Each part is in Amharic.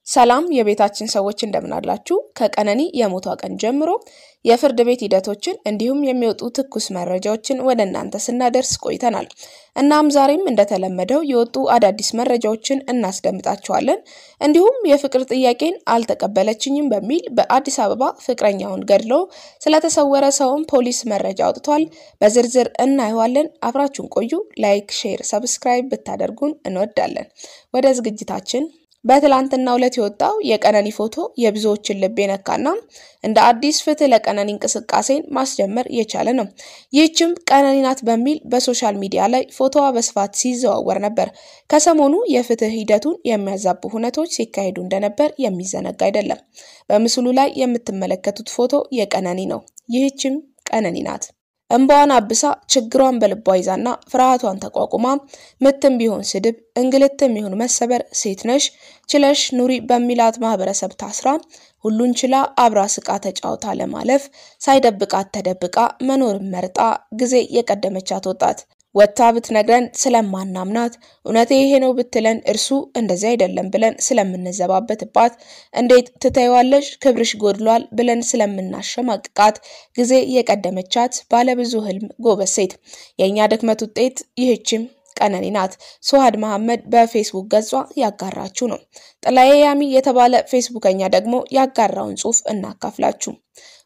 ሰላም የቤታችን ሰዎች እንደምን አላችሁ ከቀነኒ የሞቷ ቀን ጀምሮ የፍርድ ቤት ሂደቶችን እንዲሁም የሚወጡ ትኩስ መረጃዎችን ወደ እናንተ ስናደርስ ቆይተናል እናም ዛሬም እንደተለመደው የወጡ አዳዲስ መረጃዎችን እናስደምጣችኋለን እንዲሁም የፍቅር ጥያቄን አልተቀበለችኝም በሚል በአዲስ አበባ ፍቅረኛውን ገድሎ ስለተሰወረ ሰውም ፖሊስ መረጃ አውጥቷል በዝርዝር እናየዋለን አብራችሁን ቆዩ ላይክ ሼር ሰብስክራይብ ብታደርጉን እንወዳለን ወደ ዝግጅታችን በትላንትናው ዕለት የወጣው የቀነኒ ፎቶ የብዙዎችን ልብ የነካና እንደ አዲስ ፍትህ ለቀነኒ እንቅስቃሴን ማስጀመር የቻለ ነው ይህችም ቀነኒ ናት በሚል በሶሻል ሚዲያ ላይ ፎቶዋ በስፋት ሲዘዋወር ነበር ከሰሞኑ የፍትህ ሂደቱን የሚያዛቡ ሁነቶች ሲካሄዱ እንደነበር የሚዘነጋ አይደለም በምስሉ ላይ የምትመለከቱት ፎቶ የቀነኒ ነው ይህችም ቀነኒ ናት እንባዋን አብሳ ችግሯን በልቧ ይዛና ፍርሃቷን ተቋቁማ ምትም ቢሆን ስድብ እንግልትም ይሁን መሰበር ሴት ነሽ ችለሽ ኑሪ በሚላት ማህበረሰብ ታስራ ሁሉን ችላ አብራ ስቃ ተጫውታ ለማለፍ ሳይደብቃት ተደብቃ መኖር መርጣ ጊዜ የቀደመቻት ወጣት ወጣ ብትነግረን ስለማናምናት እውነቴ ይሄ ነው ብትለን እርሱ እንደዚህ አይደለም ብለን ስለምንዘባበትባት እንዴት ትተይዋለሽ ክብርሽ ጎድሏል ብለን ስለምናሸማቅቃት ጊዜ የቀደመቻት ባለ ብዙ ህልም ጎበዝ ሴት የኛ ድክመት ውጤት ይህችም ቀነኒ ናት ሶሃድ መሐመድ በፌስቡክ ገጿ ያጋራችሁ ነው ጥላዬ ያሚ የተባለ ፌስቡከኛ ደግሞ ያጋራውን ጽሁፍ እናካፍላችሁ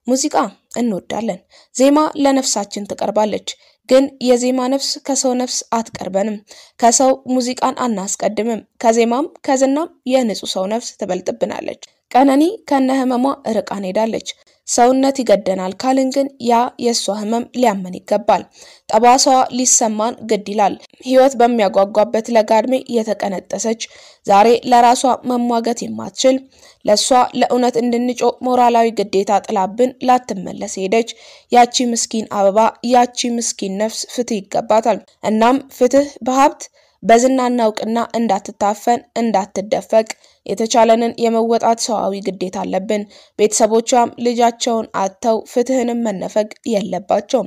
ሙዚቃ እንወዳለን ዜማ ለነፍሳችን ትቀርባለች ግን የዜማ ነፍስ ከሰው ነፍስ አትቀርበንም ከሰው ሙዚቃን አናስቀድምም ከዜማም ከዝናም የንጹህ ሰው ነፍስ ትበልጥብናለች ቀነኒ ከነህመሟ ርቃን ሄዳለች ሰውነት ይገደናል ካልን ግን ያ የሷ ህመም ሊያመን ይገባል ጠባሳዋ ሊሰማን ግድ ይላል ህይወት በሚያጓጓበት ለጋድሜ የተቀነጠሰች ዛሬ ለራሷ መሟገት የማትችል ለሷ ለኡነት እንድንጮ ሞራላዊ ግዴታ ጥላብን ላትመለስ ሄደች ያቺ ምስኪን አበባ ያቺ ምስኪን ነፍስ ፍትህ ይገባታል እናም ፍትህ በሀብት በዝናና ዕውቅና እንዳትታፈን እንዳትደፈቅ የተቻለንን የመወጣት ሰዋዊ ግዴታ አለብን ቤተሰቦቿም ልጃቸውን አጥተው ፍትህንም መነፈግ የለባቸው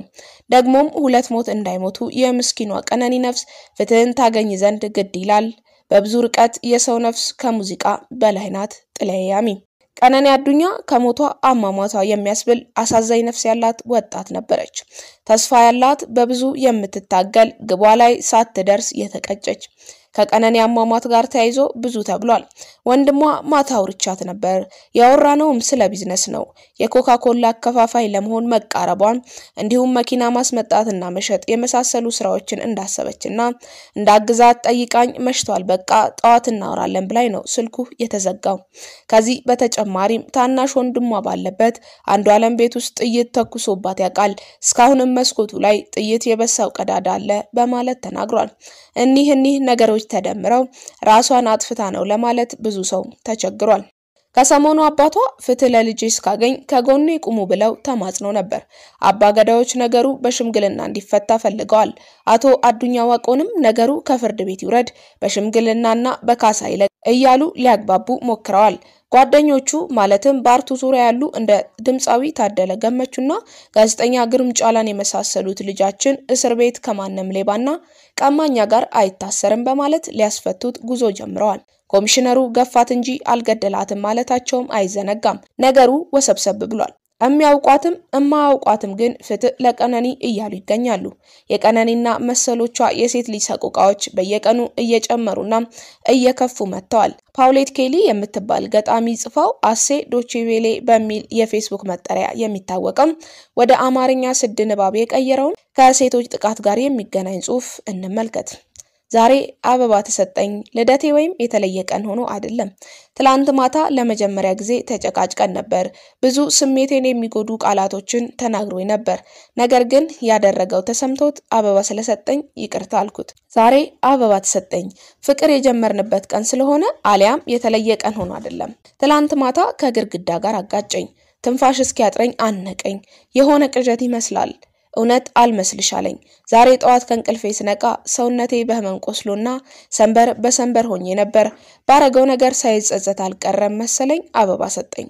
ደግሞም ሁለት ሞት እንዳይሞቱ የምስኪኗ ቀነኒ ነፍስ ፍትህን ታገኝ ዘንድ ግድ ይላል በብዙ ርቀት የሰው ነፍስ ከሙዚቃ በላይ ናት ጥለያሚ ቀነኒ አዱኛ ከሞቷ አማማቷ የሚያስብል አሳዛኝ ነፍስ ያላት ወጣት ነበረች ተስፋ ያላት በብዙ የምትታገል ግቧ ላይ ሳትደርስ የተቀጨች ከቀነኒ አማማት ጋር ተያይዞ ብዙ ተብሏል ወንድሟ ማታውርቻት ነበር ያወራነውም ስለ ቢዝነስ ነው የኮካኮላ አከፋፋይ ለመሆን መቃረቧን እንዲሁም መኪና ማስመጣትና መሸጥ የመሳሰሉ ስራዎችን እንዳሰበችና እንዳግዛት ጠይቃኝ መሽቷል በቃ ጧት እናወራለን ብላይ ነው ስልኩ የተዘጋው ከዚህ በተጨማሪም ታናሽ ወንድሟ ባለበት አንዱ ዓለም ቤት ውስጥ ጥይት ተኩሶባት ያቃል እስካሁንም መስኮቱ ላይ ጥይት የበሳው ቀዳዳ አለ በማለት ተናግሯል እኒህ ነገሮች ተደምረው ራሷን አጥፍታ ነው ለማለት ብዙ ሰው ተቸግሯል ከሰሞኑ አባቷ ፍትህ ለልጅ እስካገኝ ከጎኔ ቁሙ ብለው ተማጽኖ ነበር አባገዳዎች ነገሩ በሽምግልና እንዲፈታ ፈልገዋል አቶ አዱኛ ዋቆንም ነገሩ ከፍርድ ቤት ይውረድ በሽምግልናና በካሳ ይለቅ እያሉ ሊያግባቡ ሞክረዋል ጓደኞቹ ማለትም ባርቱ ዙሪያ ያሉ እንደ ድምጻዊ ታደለ ገመቹና ጋዜጠኛ ግርም ጫላን የመሳሰሉት ልጃችን እስር ቤት ከማንም ሌባና ቀማኛ ጋር አይታሰርም በማለት ሊያስፈቱት ጉዞ ጀምረዋል ኮሚሽነሩ ገፋት እንጂ አልገደላትም ማለታቸውም አይዘነጋም ነገሩ ወሰብሰብ ብሏል የሚያውቋትም እማያውቋትም ግን ፍትህ ለቀነኒ እያሉ ይገኛሉ የቀነኒና መሰሎቿ የሴት ልጅ ሰቆቃዎች በየቀኑ እየጨመሩና እየከፉ መጥተዋል ፓውሌት ኬሊ የምትባል ገጣሚ ጽፋው አሴ ዶቼቬሌ በሚል የፌስቡክ መጠሪያ የሚታወቀው ወደ አማርኛ ስድ ንባብ የቀየረውን ከሴቶች ጥቃት ጋር የሚገናኝ ጽሁፍ እንመልከት ዛሬ አበባ ተሰጠኝ ለደቴ ወይም የተለየ ቀን ሆኖ አይደለም ትላንት ማታ ለመጀመሪያ ጊዜ ተጨቃጭቀን ነበር ብዙ ስሜቴን የሚጎዱ ቃላቶችን ተናግሮኝ ነበር ነገር ግን ያደረገው ተሰምቶት አበባ ስለሰጠኝ ይቅርታ አልኩት ዛሬ አበባ ተሰጠኝ ፍቅር የጀመርንበት ቀን ስለሆነ አሊያም የተለየ ቀን ሆኖ አይደለም ትላንት ማታ ከግርግዳ ጋር አጋጨኝ ትንፋሽ እስኪያጥረኝ አነቀኝ የሆነ ቅዠት ይመስላል እውነት አልመስልሻለኝ ዛሬ ጧት ከንቅልፌ ስነቃ ሰውነቴ በህመም ቆስሎና ሰንበር በሰንበር ሆኜ ነበር ባረገው ነገር ሳይጸጸት አልቀረም መሰለኝ አበባ ሰጠኝ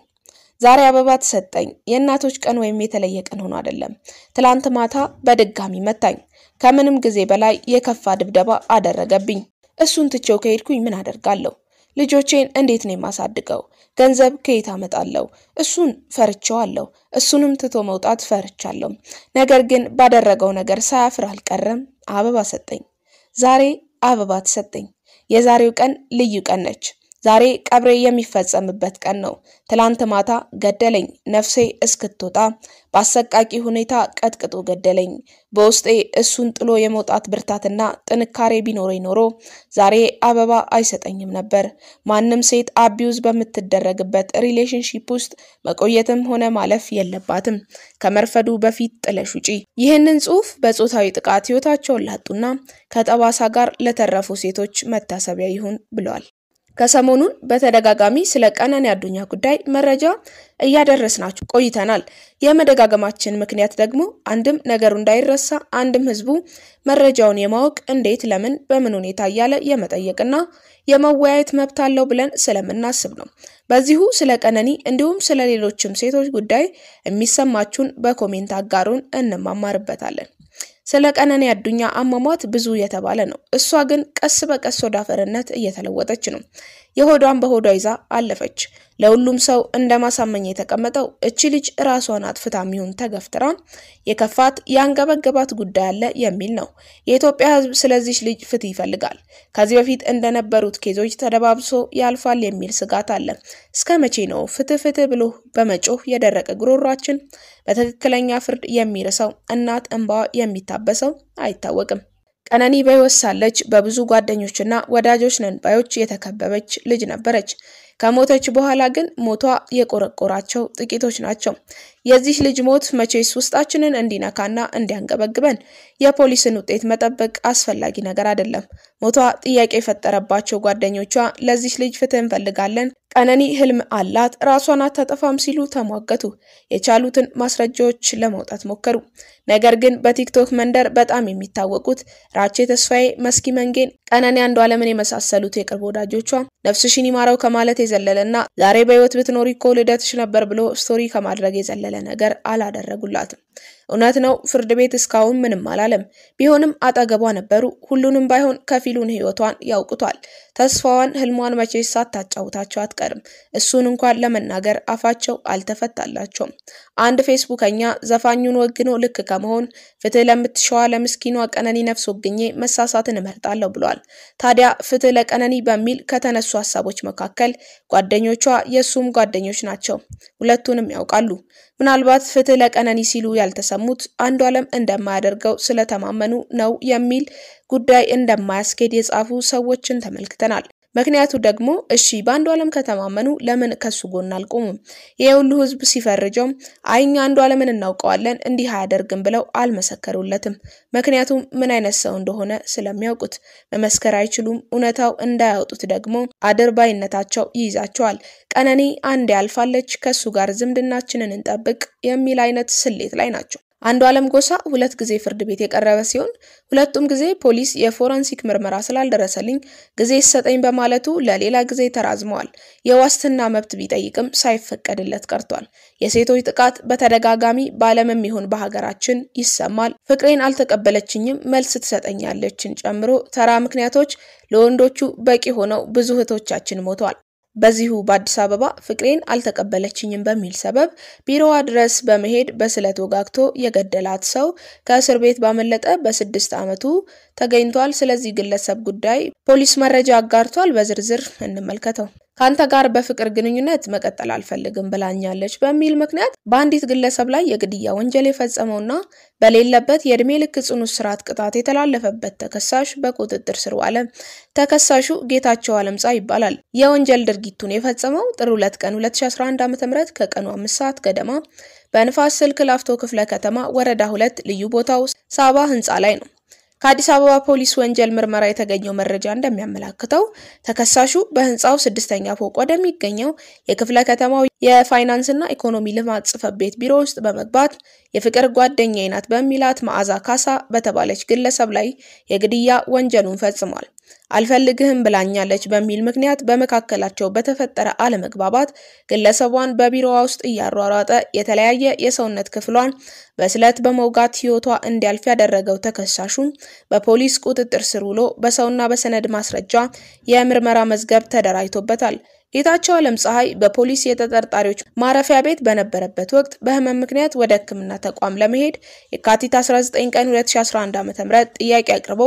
ዛሬ አበባ ተሰጠኝ የእናቶች ቀን ወይም የተለየ ቀን ሆኖ አይደለም ትላንት ማታ በድጋሚ መታኝ ከምንም ጊዜ በላይ የከፋ ድብደባ አደረገብኝ እሱን ትቼው ከሄድኩኝ ምን አደርጋለሁ ልጆቼን እንዴት ነው የማሳድገው? ገንዘብ ከየት አመጣለሁ? እሱን ፈርቻለሁ። እሱንም ትቶ መውጣት ፈርቻለሁ። ነገር ግን ባደረገው ነገር ሳያፍር አልቀረም። አበባ ሰጠኝ። ዛሬ አበባ ተሰጠኝ። የዛሬው ቀን ልዩ ቀን ነች። ዛሬ ቀብሬ የሚፈጸምበት ቀን ነው። ትላንት ማታ ገደለኝ። ነፍሴ እስክትወጣ በአሰቃቂ ሁኔታ ቀጥቅጦ ገደለኝ። በውስጤ እሱን ጥሎ የመውጣት ብርታትና ጥንካሬ ቢኖረኝ ኖሮ ዛሬ አበባ አይሰጠኝም ነበር። ማንም ሴት አቢዩዝ በምትደረግበት ሪሌሽንሺፕ ውስጥ መቆየትም ሆነ ማለፍ የለባትም። ከመርፈዱ በፊት ጥለሽ ውጪ። ይህንን ጽሑፍ በጾታዊ ጥቃት ህይወታቸውን ላጡና ከጠባሳ ጋር ለተረፉ ሴቶች መታሰቢያ ይሁን ብለዋል። ከሰሞኑን በተደጋጋሚ ስለ ቀነኒ አዱኛ ጉዳይ መረጃ እያደረስናችሁ ቆይተናል። የመደጋገማችን ምክንያት ደግሞ አንድም ነገሩ እንዳይረሳ፣ አንድም ህዝቡ መረጃውን የማወቅ እንዴት፣ ለምን፣ በምን ሁኔታ እያለ የመጠየቅና የመወያየት መብት አለው ብለን ስለምናስብ ነው። በዚሁ ስለ ቀነኒ እንዲሁም ስለ ሌሎችም ሴቶች ጉዳይ የሚሰማችሁን በኮሜንት አጋሩን፣ እንማማርበታለን። ስለ ቀነኒ አዱኛ አሟሟት ብዙ የተባለ ነው። እሷ ግን ቀስ በቀስ ወደ አፈርነት እየተለወጠች ነው። የሆዷን በሆዷ ይዛ አለፈች። ለሁሉም ሰው እንደማሳመኛ የተቀመጠው እቺ ልጅ ራሷን አጥፍታም ይሁን ተገፍትራ የከፋት ያንገበገባት ጉዳይ አለ የሚል ነው። የኢትዮጵያ ህዝብ ስለዚህ ልጅ ፍትህ ይፈልጋል። ከዚህ በፊት እንደነበሩት ኬዞች ተደባብሶ ያልፋል የሚል ስጋት አለ። እስከ መቼ ነው ፍትህ ብሎ በመጮህ የደረቀ ጉሮሯችን በትክክለኛ ፍርድ የሚረሳው? እናት እንባ የሚታበሰው አይታወቅም። ቀነኒ በህይወት ሳለች በብዙ ጓደኞችና ወዳጆች ነን ባዮች የተከበበች ልጅ ነበረች። ከሞተች በኋላ ግን ሞቷ የቆረቆራቸው ጥቂቶች ናቸው። የዚህ ልጅ ሞት መቼስ ውስጣችንን እንዲነካና እንዲያንገበግበን የፖሊስን ውጤት መጠበቅ አስፈላጊ ነገር አይደለም። ሞቷ ጥያቄ የፈጠረባቸው ጓደኞቿ ለዚህ ልጅ ፍትህ እንፈልጋለን፣ ቀነኒ ህልም አላት፣ ራሷን አታጠፋም ሲሉ ተሟገቱ። የቻሉትን ማስረጃዎች ለማውጣት ሞከሩ። ነገር ግን በቲክቶክ መንደር በጣም የሚታወቁት ራቼ ተስፋዬ፣ መስኪ መንጌን፣ ቀነኒ አንዱዓለምን የመሳሰሉት የቅርብ ወዳጆቿ ነፍስሽን ይማረው ከማለት የዘለለና ዛሬ በህይወት ብትኖሪ እኮ ልደትሽ ነበር ብሎ ስቶሪ ከማድረግ የዘለለ ነገር አላደረጉላትም። እውነት ነው ፍርድ ቤት እስካሁን ምንም አላለም። ቢሆንም አጠገቧ ነበሩ። ሁሉንም ባይሆን ከፊሉን ህይወቷን ያውቁታል። ተስፋዋን ህልሟን መቼስ ሳታጫውታቸው አትቀርም። እሱን እንኳን ለመናገር አፋቸው አልተፈታላቸውም። አንድ ፌስቡከኛ ዘፋኙን ወግኖ ልክ ከመሆን ፍትህ ለምትሸዋ ለምስኪኗ ቀነኒ ነፍስ ወግኜ መሳሳትን እመርጣለሁ ብሏል። ታዲያ ፍትህ ለቀነኒ በሚል ከተነሱ ሐሳቦች መካከል ጓደኞቿ የሱም ጓደኞች ናቸው። ሁለቱንም ያውቃሉ። ምናልባት ፍትህ ለቀነኒ ሲሉ ያልተሰሙት አንዱዓለም እንደማያደርገው ስለተማመኑ ነው የሚል ጉዳይ እንደማያስኬድ የጻፉ ሰዎችን ተመልክተናል። ምክንያቱ ደግሞ እሺ በአንዱዓለም ከተማመኑ ለምን ከሱ ጎን አልቆሙም? የሁሉ ህዝብ ሲፈርጀው አይኛ አንዱዓለምን እናውቀዋለን እንዲህ አያደርግም ብለው አልመሰከሩለትም። ምክንያቱም ምን አይነት ሰው እንደሆነ ስለሚያውቁት መመስከር አይችሉም። እውነታው እንዳያወጡት ደግሞ አድርባይነታቸው ይይዛቸዋል። ቀነኒ አንድ ያልፋለች፣ ከሱ ጋር ዝምድናችንን እንጠብቅ የሚል አይነት ስሌት ላይ ናቸው። አንዱዓለም ጎሳ ሁለት ጊዜ ፍርድ ቤት የቀረበ ሲሆን ሁለቱም ጊዜ ፖሊስ የፎረንሲክ ምርመራ ስላልደረሰልኝ ጊዜ ይሰጠኝ በማለቱ ለሌላ ጊዜ ተራዝመዋል። የዋስትና መብት ቢጠይቅም ሳይፈቀድለት ቀርቷል። የሴቶች ጥቃት በተደጋጋሚ ባለምም ይሁን በሀገራችን ይሰማል። ፍቅሬን አልተቀበለችኝም መልስ ትሰጠኛለችን ጨምሮ ተራ ምክንያቶች ለወንዶቹ በቂ ሆነው ብዙ እህቶቻችን ሞተዋል። በዚሁ በአዲስ አበባ ፍቅሬን አልተቀበለችኝም በሚል ሰበብ ቢሮዋ ድረስ በመሄድ በስለት ወጋግቶ የገደላት ሰው ከእስር ቤት ባመለጠ በ6 ዓመቱ ተገኝቷል። ስለዚህ ግለሰብ ጉዳይ ፖሊስ መረጃ አጋርቷል። በዝርዝር እንመልከተው። ካንተ ጋር በፍቅር ግንኙነት መቀጠል አልፈልግም ብላኛለች በሚል ምክንያት በአንዲት ግለሰብ ላይ የግድያ ወንጀል የፈጸመውና በሌለበት የእድሜ ልክ ጽኑ እስራት ቅጣት የተላለፈበት ተከሳሽ በቁጥጥር ስር ዋለ። ተከሳሹ ጌታቸው አለምጻ ይባላል። የወንጀል ድርጊቱን የፈጸመው ጥር 2 ቀን 2011 ዓ.ም ከቀኑ 5 ሰዓት ገደማ በንፋስ ስልክ ላፍቶ ክፍለ ከተማ ወረዳ 2 ልዩ ቦታው ሳባ ህንጻ ላይ ነው። ከአዲስ አበባ ፖሊስ ወንጀል ምርመራ የተገኘው መረጃ እንደሚያመለክተው ተከሳሹ በህንጻው 6ኛ ፎቅ ወደሚገኘው የክፍለ ከተማው የፋይናንስና ኢኮኖሚ ልማት ጽሕፈት ቤት ቢሮ ውስጥ በመግባት የፍቅር ጓደኛዬ ናት በሚላት መዓዛ ካሳ በተባለች ግለሰብ ላይ የግድያ ወንጀሉን ፈጽሟል። አልፈልግህም ብላኛለች በሚል ምክንያት በመካከላቸው በተፈጠረ አለመግባባት ግለሰቧን በቢሮዋ ውስጥ እያሯሯጠ የተለያየ የሰውነት ክፍሏን በስለት በመውጋት ህይወቷ እንዲያልፍ ያደረገው ተከሳሹ በፖሊስ ቁጥጥር ስር ውሎ በሰውና በሰነድ ማስረጃ የምርመራ መዝገብ ተደራጅቶበታል። ጌታቸው ዓለም ፀሐይ በፖሊስ የተጠርጣሪዎች ማረፊያ ቤት በነበረበት ወቅት በህመም ምክንያት ወደ ህክምና ተቋም ለመሄድ የካቲት 19 ቀን 2011 ዓ.ም ጥያቄ አቅርቦ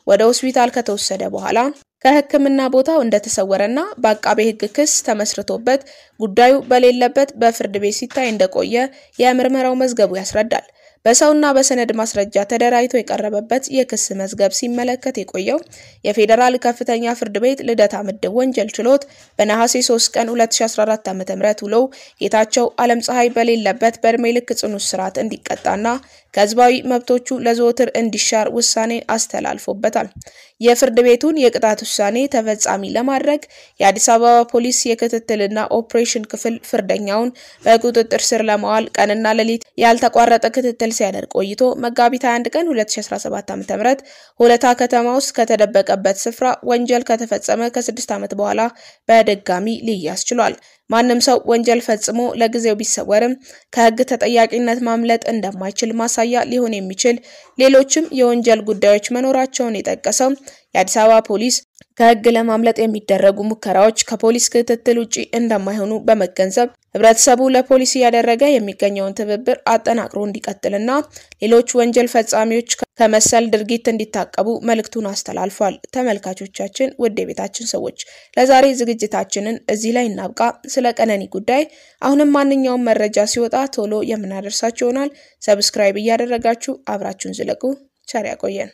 ወደ ሆስፒታል ከተወሰደ በኋላ ከህክምና ቦታው እንደተሰወረና በአቃቤ ህግ ክስ ተመስርቶበት ጉዳዩ በሌለበት በፍርድ ቤት ሲታይ እንደቆየ የምርመራው መዝገቡ ያስረዳል። በሰውና በሰነድ ማስረጃ ተደራጅቶ የቀረበበት የክስ መዝገብ ሲመለከት የቆየው የፌደራል ከፍተኛ ፍርድ ቤት ልደታ ምድብ ወንጀል ችሎት በነሐሴ 3 ቀን 2014 ዓ.ም ውሎ ጌታቸው ዓለም ፀሐይ በሌለበት በእድሜ ልክ ጽኑ እስራት እንዲቀጣና ከህዝባዊ መብቶቹ ለዘወትር እንዲሻር ውሳኔ አስተላልፎበታል። የፍርድ ቤቱን የቅጣት ውሳኔ ተፈጻሚ ለማድረግ የአዲስ አበባ ፖሊስ የክትትልና ኦፕሬሽን ክፍል ፍርደኛውን በቁጥጥር ስር ለማዋል ቀንና ሌሊት ያልተቋረጠ ክትትል ሲያደርግ ቆይቶ መጋቢት 21 ቀን 2017 ዓ.ም ሆለታ ከተማ ውስጥ ከተደበቀበት ስፍራ ወንጀል ከተፈጸመ ከ6 ዓመት በኋላ በድጋሚ ሊያዝ ችሏል። ማንም ሰው ወንጀል ፈጽሞ ለጊዜው ቢሰወርም ከህግ ተጠያቂነት ማምለጥ እንደማይችል ማሳያ ሊሆን የሚችል ሌሎችም የወንጀል ጉዳዮች መኖራቸውን የጠቀሰው የአዲስ አበባ ፖሊስ ከህግ ለማምለጥ የሚደረጉ ሙከራዎች ከፖሊስ ክትትል ውጪ እንደማይሆኑ በመገንዘብ ህብረተሰቡ ለፖሊስ ያደረገ የሚገኘውን ትብብር አጠናክሮ እንዲቀጥልና ሌሎች ወንጀል ፈጻሚዎች ከመሰል ድርጊት እንዲታቀቡ መልእክቱን አስተላልፏል። ተመልካቾቻችን ውድ የቤታችን ሰዎች ለዛሬ ዝግጅታችንን እዚህ ላይ እናብቃ። ስለ ቀነኒ ጉዳይ አሁንም ማንኛውም መረጃ ሲወጣ ቶሎ የምናደርሳችሁ ይሆናል። ሰብስክራይብ እያደረጋችሁ አብራችሁን ዝለቁ። ቸር ያቆየን።